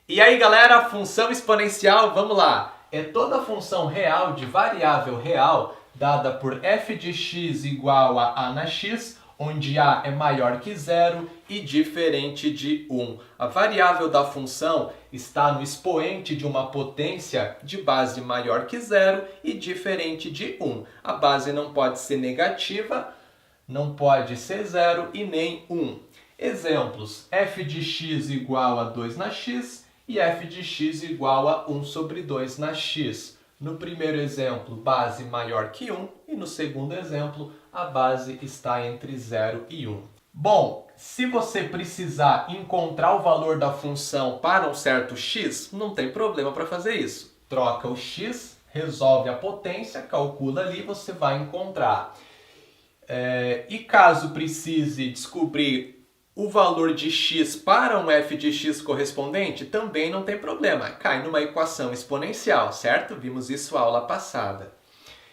E aí galera, função exponencial, vamos lá! É toda função real de variável real dada por f de x igual a na x, onde a é maior que zero e diferente de 1. A variável da função está no expoente de uma potência de base maior que zero e diferente de 1. A base não pode ser negativa, não pode ser zero e nem 1. Exemplos: f de x igual a 2 na x e f de x igual a 1 sobre 2 na x. No primeiro exemplo, base maior que 1 e no segundo exemplo, a base está entre 0 e 1. Bom, se você precisar encontrar o valor da função para um certo x, não tem problema para fazer isso. Troca o x, resolve a potência, calcula ali, você vai encontrar. E caso precise descobrir o valor de x para um f de x correspondente, também não tem problema. Cai numa equação exponencial, certo? Vimos isso na aula passada.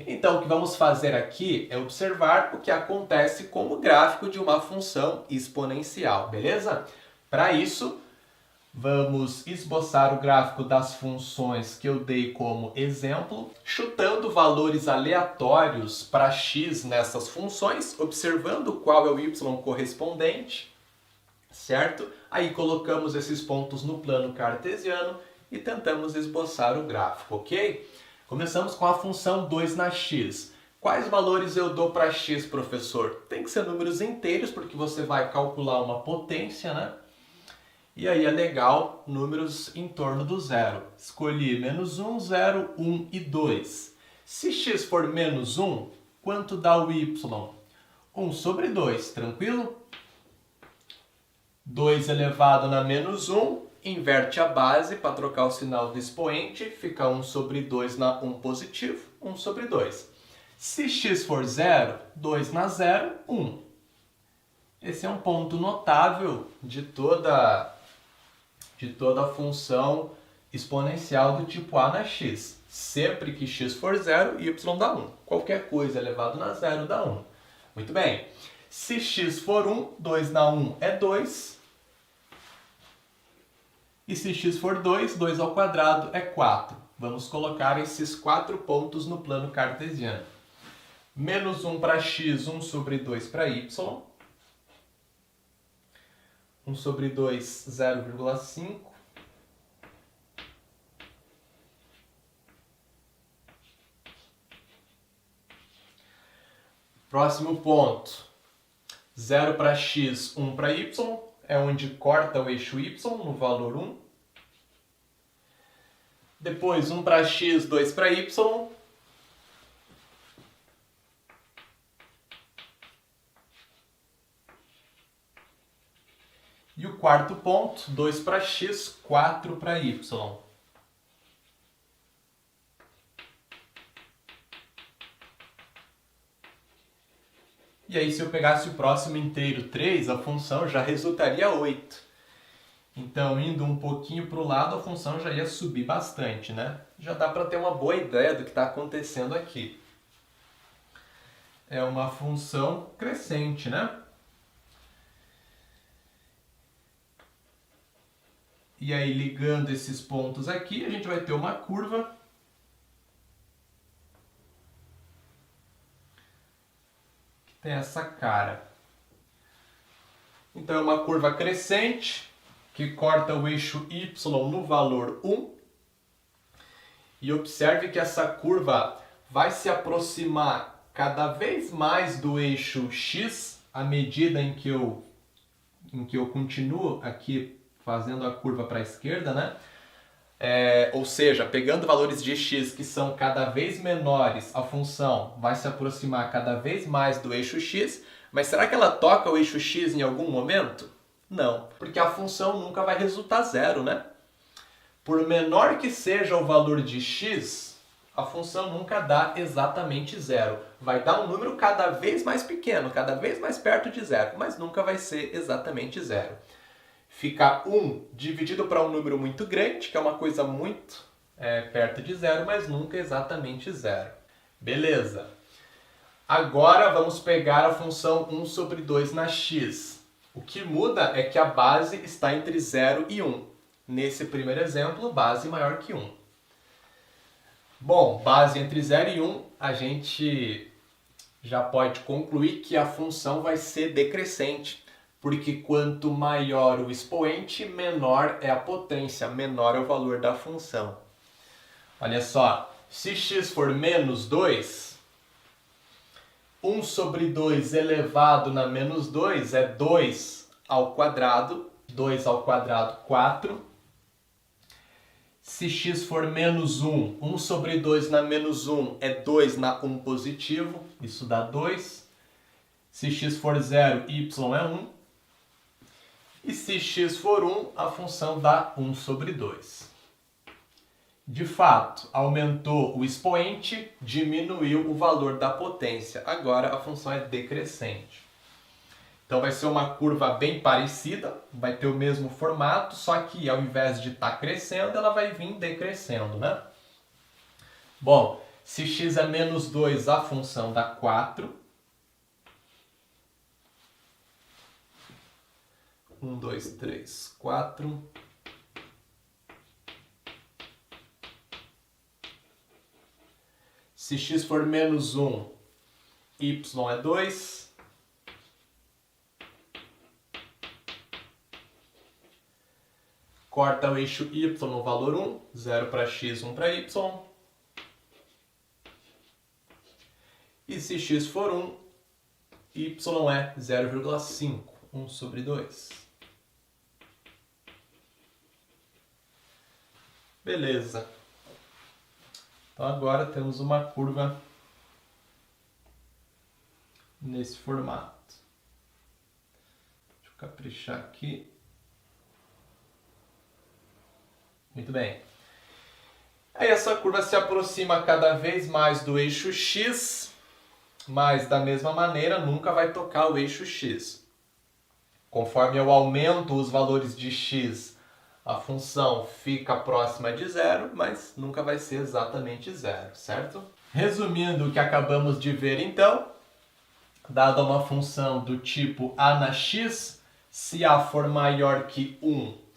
Então, o que vamos fazer aqui é observar o que acontece com o gráfico de uma função exponencial, beleza? Para isso, vamos esboçar o gráfico das funções que eu dei como exemplo, chutando valores aleatórios para x nessas funções, observando qual é o y correspondente, certo? Aí colocamos esses pontos no plano cartesiano e tentamos esboçar o gráfico, ok? Começamos com a função 2 na x. Quais valores eu dou para x, professor? Tem que ser números inteiros, porque você vai calcular uma potência, né? E aí é legal números em torno do zero. Escolhi menos 1, 0, 1 e 2. Se x for menos 1, quanto dá o y? 1 sobre 2, tranquilo? 2 elevado na menos 1, inverte a base para trocar o sinal do expoente, fica 1 sobre 2 na 1 positivo, 1 sobre 2. Se x for 0, 2 na 0, 1. Esse é um ponto notável de toda função exponencial do tipo a na x. Sempre que x for 0, y dá 1. Qualquer coisa elevado na 0 dá 1. Muito bem. Se x for 1, 2 na 1 é 2. E se x for 2, 2 ao quadrado é 4. Vamos colocar esses 4 pontos no plano cartesiano. Menos 1 para x, 1 sobre 2 para y. 1 sobre 2, 0,5. Próximo ponto. 0 para x, 1 para y. É onde corta o eixo y no valor 1. Depois 1 para x, 2 para y. E o quarto ponto, 2 para x, 4 para y. E aí, se eu pegasse o próximo inteiro, 3, a função já resultaria 8. Então, indo um pouquinho para o lado, a função já ia subir bastante, né? Já dá para ter uma boa ideia do que está acontecendo aqui. É uma função crescente, né? E aí, ligando esses pontos aqui, a gente vai ter uma curva que tem essa cara. Então, é uma curva crescente que corta o eixo y no valor 1. E observe que essa curva vai se aproximar cada vez mais do eixo x à medida em que eu continuo aqui fazendo a curva para a esquerda, né? Ou seja, pegando valores de x que são cada vez menores, a função vai se aproximar cada vez mais do eixo x, mas será que ela toca o eixo x em algum momento? Não, porque a função nunca vai resultar zero, né? Por menor que seja o valor de x, a função nunca dá exatamente zero. Vai dar um número cada vez mais pequeno, cada vez mais perto de zero, mas nunca vai ser exatamente zero. Fica 1 dividido para um número muito grande, que é uma coisa muito perto de zero, mas nunca exatamente zero. Beleza. Agora vamos pegar a função 1 sobre 2 na x. O que muda é que a base está entre 0 e 1. nesse primeiro exemplo, base maior que 1. Bom, base entre 0 e 1, a gente já pode concluir que a função vai ser decrescente, porque quanto maior o expoente, menor é a potência, menor é o valor da função. Olha só, se x for menos 2, 1 sobre 2 elevado na menos 2 é 2 ao quadrado, 2 ao quadrado, 4. Se x for menos 1, 1 sobre 2 na menos 1 é 2 na 1 positivo, isso dá 2. Se x for 0, y é 1. E se x for 1, a função dá 1 sobre 2. De fato, aumentou o expoente, diminuiu o valor da potência. Agora a função é decrescente. Então vai ser uma curva bem parecida, vai ter o mesmo formato, só que ao invés de estar crescendo, ela vai vir decrescendo, né? Bom, se x é menos 2, a função dá 4. 1, 2, 3, 4. Se x for menos 1, y é 2. Corta o eixo y no valor 1, 0 para x, 1 para y. E se x for 1, y é 0,5, 1 sobre 2. Beleza. Então agora temos uma curva nesse formato. Deixa eu caprichar aqui. Muito bem. Aí essa curva se aproxima cada vez mais do eixo x, mas da mesma maneira nunca vai tocar o eixo x. Conforme eu aumento os valores de x, a função fica próxima de zero, mas nunca vai ser exatamente zero, certo? Resumindo o que acabamos de ver então, dada uma função do tipo a na x, se a for maior que 1,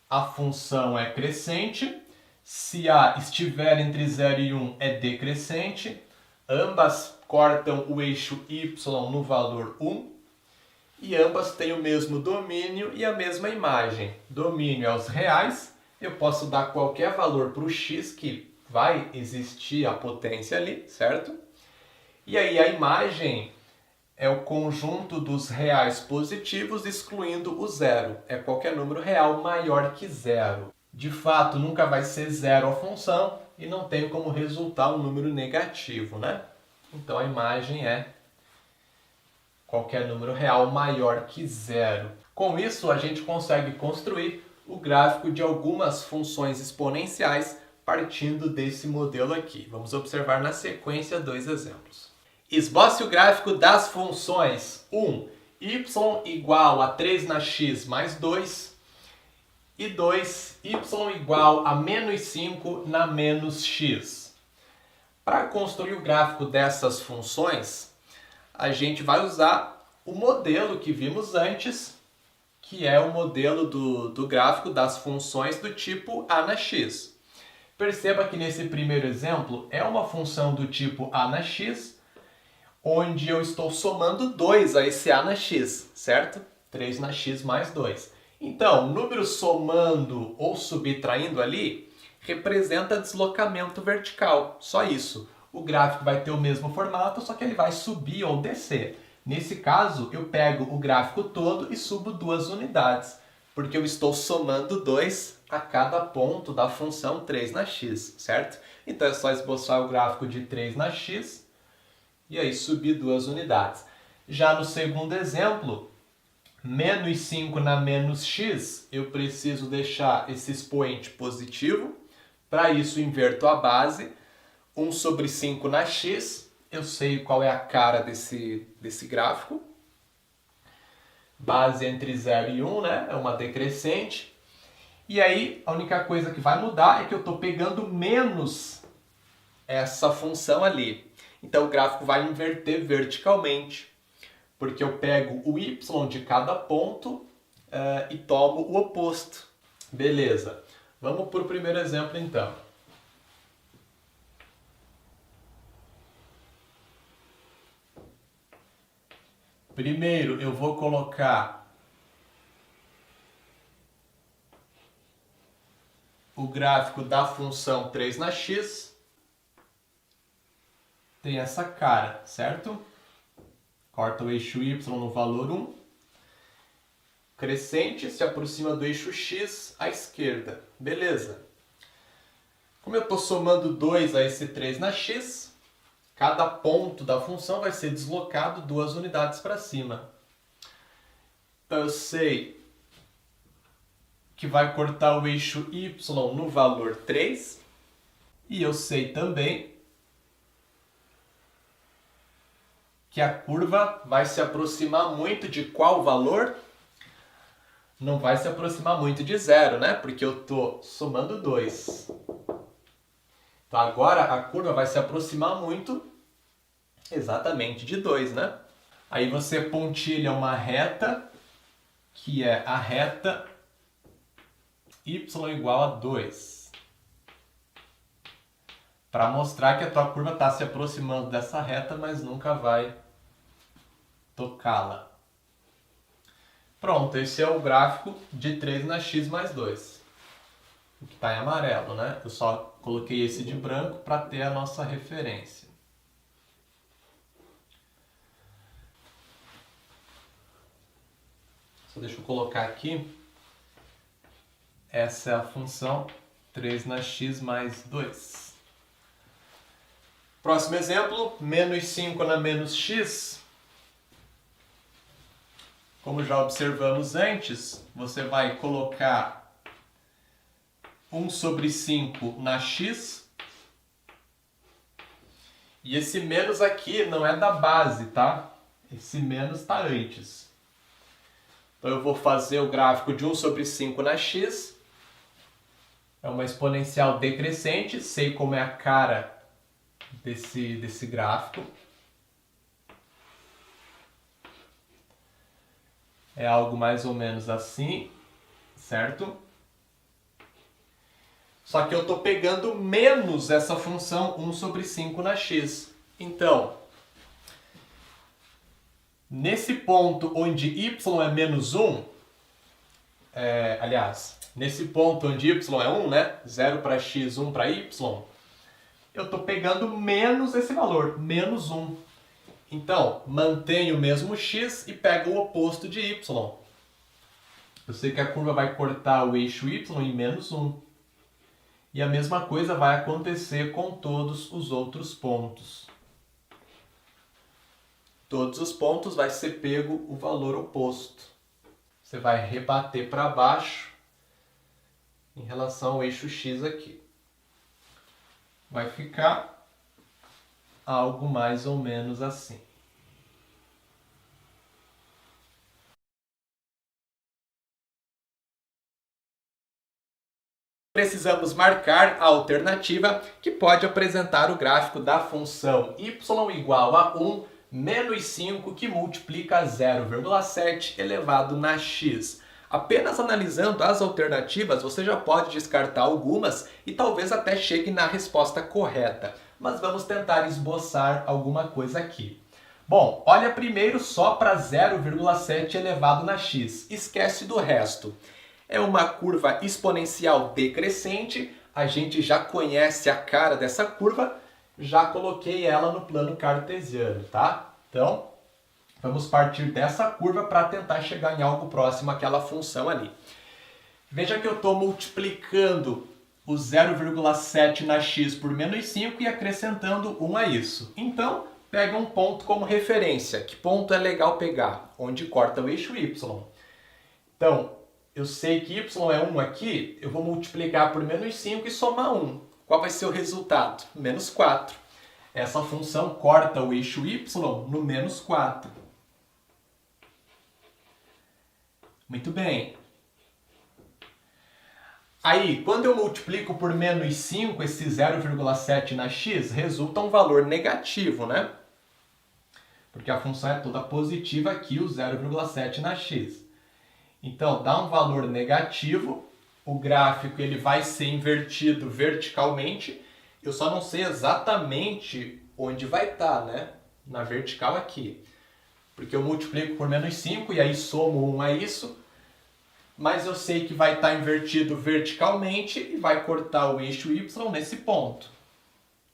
a função é crescente. Se a estiver entre 0 e 1, é decrescente. Ambas cortam o eixo y no valor 1. E ambas têm o mesmo domínio e a mesma imagem. Domínio é os reais. Eu posso dar qualquer valor para o x, que vai existir a potência ali, certo? E aí a imagem é o conjunto dos reais positivos excluindo o zero. É qualquer número real maior que zero. De fato, nunca vai ser zero a função e não tem como resultar um número negativo, né? Então a imagem é qualquer número real maior que zero. Com isso, a gente consegue construir o gráfico de algumas funções exponenciais partindo desse modelo aqui. Vamos observar na sequência 2 exemplos. Esboce o gráfico das funções 1, y igual a 3 na x mais 2 e 2, y igual a menos 5 na menos x. Para construir o gráfico dessas funções, a gente vai usar o modelo que vimos antes, que é o modelo do gráfico das funções do tipo a na x. Perceba que nesse primeiro exemplo é uma função do tipo a na x, onde eu estou somando 2 a esse a na x, certo? 3 na x mais 2. Então, o número somando ou subtraindo ali representa deslocamento vertical, só isso. O gráfico vai ter o mesmo formato, só que ele vai subir ou descer. Nesse caso, eu pego o gráfico todo e subo 2 unidades, porque eu estou somando 2 a cada ponto da função 3 na x, certo? Então é só esboçar o gráfico de 3 na x e aí subir 2 unidades. Já no segundo exemplo, menos 5 na menos x, eu preciso deixar esse expoente positivo. Para isso, inverto a base. 1 sobre 5 na x, eu sei qual é a cara desse gráfico. Base entre 0 e 1, né? É uma decrescente. E aí, a única coisa que vai mudar é que eu estou pegando menos essa função ali. Então, o gráfico vai inverter verticalmente, porque eu pego o y de cada ponto e tomo o oposto. Beleza. Vamos para o primeiro exemplo, então. Primeiro, eu vou colocar o gráfico da função 3 na x. Tem essa cara, certo? Corta o eixo y no valor 1. Crescente se aproxima do eixo x à esquerda. Beleza. Como eu estou somando 2 a esse 3 na x, cada ponto da função vai ser deslocado 2 unidades para cima. Então eu sei que vai cortar o eixo y no valor 3. E eu sei também que a curva vai se aproximar muito de qual valor? Não vai se aproximar muito de 0, né? Porque eu estou somando 2. Então agora a curva vai se aproximar muito exatamente de 2, né? Aí você pontilha uma reta, que é a reta y igual a 2. Para mostrar que a tua curva está se aproximando dessa reta, mas nunca vai tocá-la. Pronto, esse é o gráfico de 3 na x mais 2. O que está em amarelo, né? Eu só coloquei esse de branco para ter a nossa referência. Só deixa eu colocar aqui. Essa é a função 3 na x mais 2. Próximo exemplo, menos 5 na menos x. Como já observamos antes, você vai colocar 1 sobre 5 na x. E esse menos aqui não é da base, tá? Esse menos está antes. Então eu vou fazer o gráfico de 1 sobre 5 na x. É uma exponencial decrescente, sei como é a cara desse gráfico. É algo mais ou menos assim, certo? Só que eu estou pegando menos essa função 1 sobre 5 na x. Então, nesse ponto onde y é menos 1, nesse ponto onde y é 1, né? 0 para x, 1 para y, eu estou pegando menos esse valor, menos 1. Então, mantenho o mesmo x e pego o oposto de y. Eu sei que a curva vai cortar o eixo y em menos 1. E a mesma coisa vai acontecer com todos os outros pontos. Todos os pontos vai ser pego o valor oposto. Você vai rebater para baixo em relação ao eixo x aqui. Vai ficar algo mais ou menos assim. Precisamos marcar a alternativa que pode apresentar o gráfico da função y igual a 1 menos 5 que multiplica 0,7 elevado na x. Apenas analisando as alternativas, você já pode descartar algumas e talvez até chegue na resposta correta. Mas vamos tentar esboçar alguma coisa aqui. Bom, olha primeiro só para 0,7 elevado na x. Esquece do resto. É uma curva exponencial decrescente. A gente já conhece a cara dessa curva. Já coloquei ela no plano cartesiano, tá? Então, vamos partir dessa curva para tentar chegar em algo próximo àquela função ali. Veja que eu estou multiplicando o 0,7 na x por menos 5 e acrescentando 1 a isso. Então, pega um ponto como referência. Que ponto é legal pegar? Onde corta o eixo y. Então, eu sei que y é 1 aqui, eu vou multiplicar por menos 5 e somar 1. Qual vai ser o resultado? Menos 4. Essa função corta o eixo y no menos 4. Muito bem. Aí, quando eu multiplico por menos 5, esse 0,7 na x, resulta um valor negativo, né? Porque a função é toda positiva aqui, o 0,7 na x. Então, dá um valor negativo o gráfico ele vai ser invertido verticalmente. Eu só não sei exatamente onde vai estar, né? Na vertical aqui. Porque eu multiplico por menos 5 e aí somo 1 a isso. Mas eu sei que vai estar invertido verticalmente e vai cortar o eixo y nesse ponto.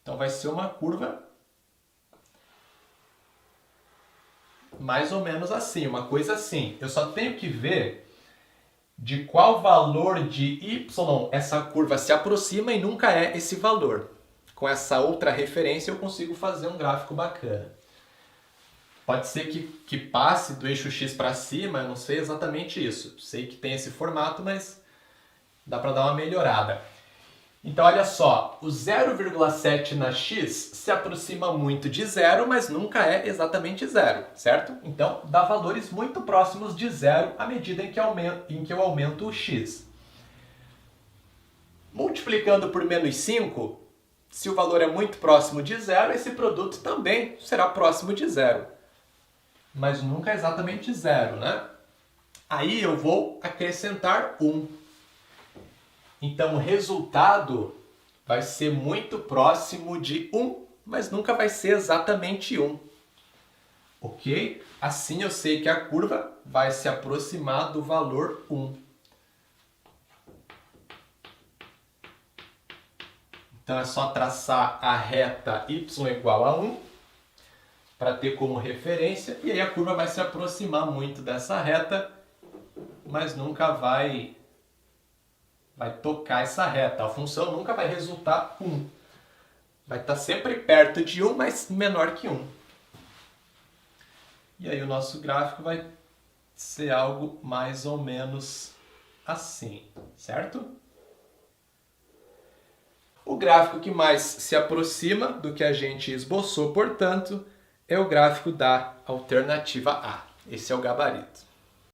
Então vai ser uma curva mais ou menos assim, uma coisa assim. Eu só tenho que ver de qual valor de y essa curva se aproxima e nunca é esse valor. Com essa outra referência eu consigo fazer um gráfico bacana. Pode ser que passe do eixo x para cima, eu não sei exatamente isso. Sei que tem esse formato, mas dá para dar uma melhorada. Então olha só, o 0,7 na x se aproxima muito de zero, mas nunca é exatamente zero, certo? Então dá valores muito próximos de zero à medida em que eu aumento o x. Multiplicando por menos 5, se o valor é muito próximo de zero, esse produto também será próximo de zero. Mas nunca é exatamente zero, né? Aí eu vou acrescentar 1. Então o resultado vai ser muito próximo de 1, mas nunca vai ser exatamente 1. Ok? Assim eu sei que a curva vai se aproximar do valor 1. Então é só traçar a reta y igual a 1 para ter como referência, e aí a curva vai se aproximar muito dessa reta, mas nunca vai tocar essa reta. A função nunca vai resultar 1. Vai estar sempre perto de 1, mas menor que 1. E aí o nosso gráfico vai ser algo mais ou menos assim, certo? O gráfico que mais se aproxima do que a gente esboçou, portanto, é o gráfico da alternativa A. Esse é o gabarito.